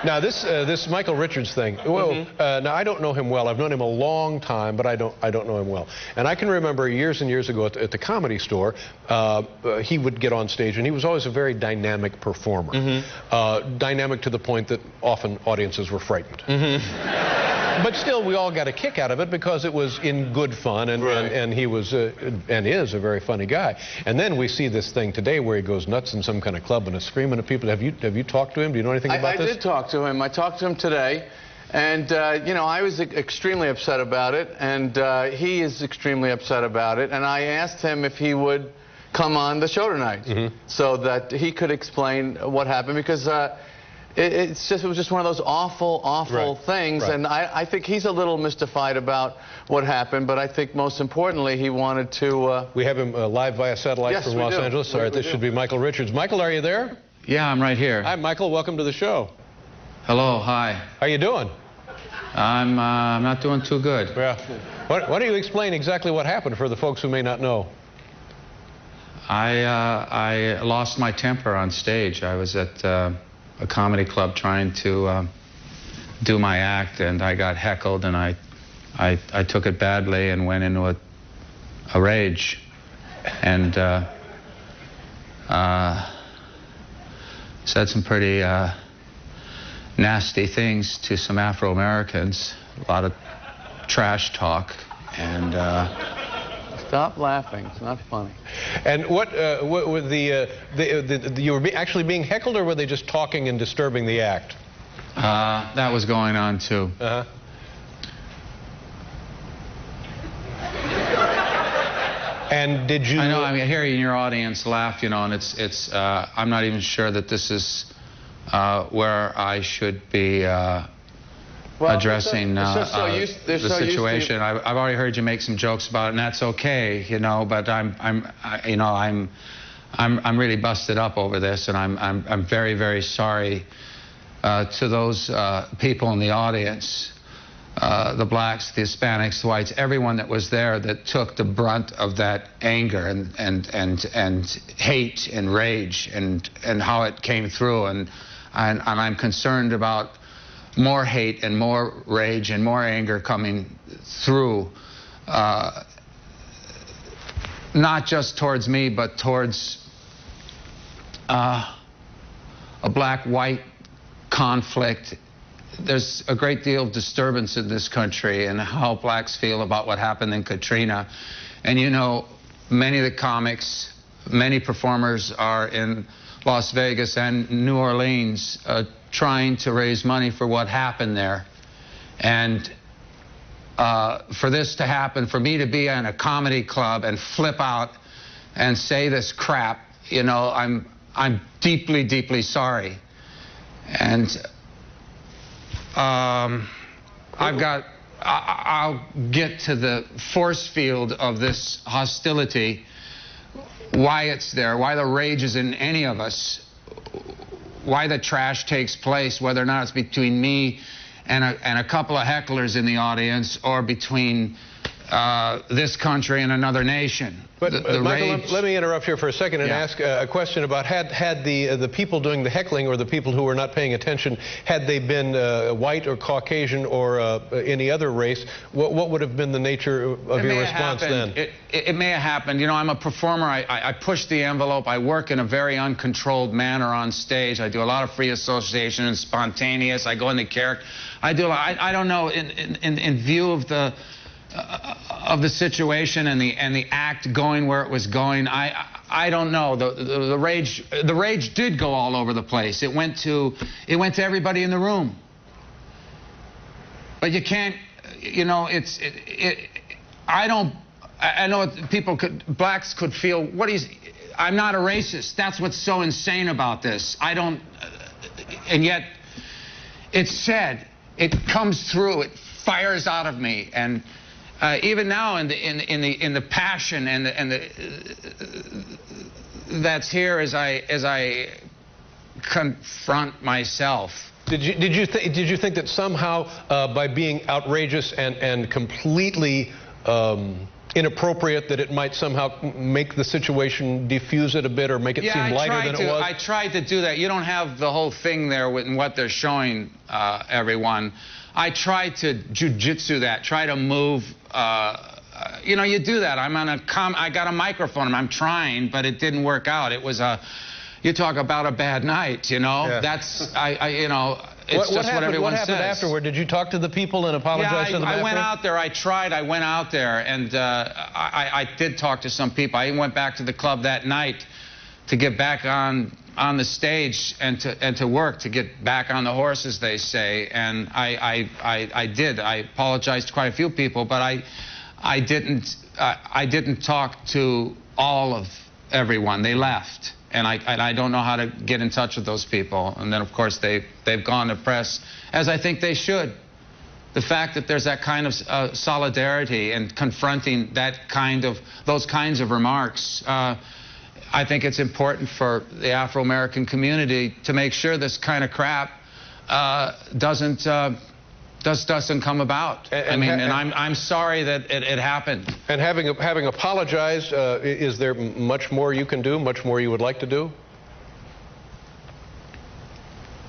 Now this Michael Richards thing. Well, now I don't know him well. I've known him a long time, but I don't know him well. And I can remember years and years ago at the Comedy Store, he would get on stage, and he was always a very dynamic performer. Dynamic to the point that often audiences were frightened. But still, we all got a kick out of it because it was in good fun, and he was and is a very funny guy. And then we see this thing today where he goes nuts in some kind of club and is screaming at people. Have you talked to him? Do you know anything about this? I did talk to him. I talked to him today, and you know, I was extremely upset about it, and he is extremely upset about it. And I asked him if he would come on the show tonight so that he could explain what happened, because it was just one of those awful things, and I think he's a little mystified about what happened, but I think most importantly he wanted to... We have him live via satellite from Los Angeles. All right, this should be Michael Richards. Michael, are you there? Yeah, I'm right here. Hi, Michael. Welcome to the show. Hello, hi. How you doing? I'm not doing too good. Yeah. Why don't you explain exactly what happened for the folks who may not know? I lost my temper on stage. I was at a comedy club trying to do my act, and I got heckled, and I took it badly and went into a rage, and said some pretty nasty things to some Afro-Americans, a lot of trash talk, and Stop laughing. It's not funny. And what were you were actually being heckled, or were they just talking and disturbing the act? That was going on too. And did you? I know. I mean, I hear you in your audience laugh, you know, and it's. I'm not even sure that this is where I should be addressing the situation. I've already heard you make some jokes about it, and that's okay, you know. But I'm really busted up over this, and I'm very, very sorry to those people in the audience, the blacks, the Hispanics, the whites, everyone that was there that took the brunt of that anger and hate and rage and how it came through, and I'm concerned about more hate and more rage and more anger coming through, not just towards me, but towards a black-white conflict. There's a great deal of disturbance in this country and how blacks feel about what happened in Katrina. And you know, many of the comics, many performers are in Las Vegas and New Orleans trying to raise money for what happened there. And for this to happen, for me to be in a comedy club and flip out and say this crap, you know, I'm deeply, deeply sorry. And I'll get to the force field of this hostility, why it's there, why the rage is in any of us, why the trash takes place, whether or not it's between me and a couple of hecklers in the audience, or between this country and another nation. But Michael, let me interrupt here for a second and ask a question about had the people doing the heckling, or the people who were not paying attention, had they been white or Caucasian or any other race, what would have been the nature of your response then? It may have happened. You know, I'm a performer. I push the envelope. I work in a very uncontrolled manner on stage. I do a lot of free association and spontaneous. I go into character. I don't know, in view of the situation and the act going where it was going, I don't know. The rage did go all over the place. It went to everybody in the room. But you can't, you know, I know blacks could feel, I'm not a racist. That's what's so insane about this. And yet it's said, it comes through, it fires out of me, and even now in the passion and that's here as I confront myself. Did you think that somehow by being outrageous and completely inappropriate, that it might somehow make the situation, diffuse it a bit, or make it seem lighter than it was? I tried to do that. You don't have the whole thing there with what they're showing everyone. I tried to jujitsu that, try to move. You know, you do that. I got a microphone. I'm trying, but it didn't work out. It was you talk about a bad night, you know. Yeah. That's, you know, it's just what everyone says. What happened afterward? Did you talk to the people and apologize to them? I went out there. I went out there, and I did talk to some people. I even went back to the club that night to get back on the stage and to work, to get back on the horse, as they say. And I did. I apologized to quite a few people, but I didn't talk to all of everyone. They left. And I don't know how to get in touch with those people. And then, of course, they've gone to press, as I think they should. The fact that there's that kind of solidarity and confronting those kinds of remarks, I think it's important for the Afro-American community to make sure this kind of crap doesn't come about. I'm sorry that it happened. And having apologized, is there much more you can do, much more you would like to do?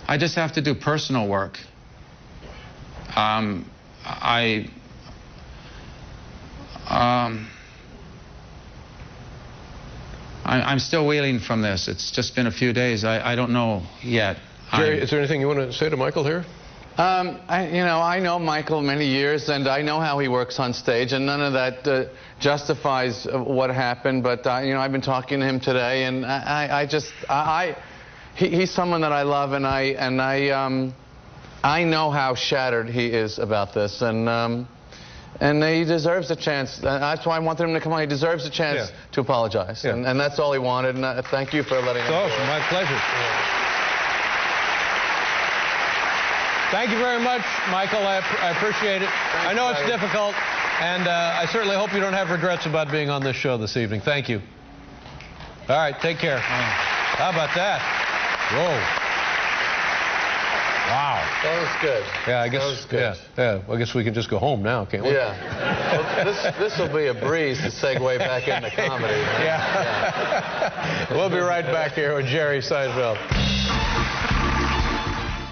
I just have to do personal work. I'm still reeling from this. It's just been a few days. I don't know yet. Jerry, is there anything you want to say to Michael here? I know Michael many years, and I know how he works on stage, and none of that justifies what happened. But I've been talking to him today, and he's someone that I love, and I know how shattered he is about this, and he deserves a chance. That's why I wanted him to come on. He deserves a chance to apologize, and that's all he wanted. And thank you for letting him. My pleasure. Thank you very much, Michael. I appreciate it. I know it's difficult, and I certainly hope you don't have regrets about being on this show this evening. Thank you. All right, take care. How about that? Whoa. Wow. That was good. Yeah, I guess. That was good. Yeah. Well, I guess we can just go home now, can't we? Yeah. Well, this will be a breeze to segue back into comedy. Yeah. We'll be right back here with Jerry Seinfeld.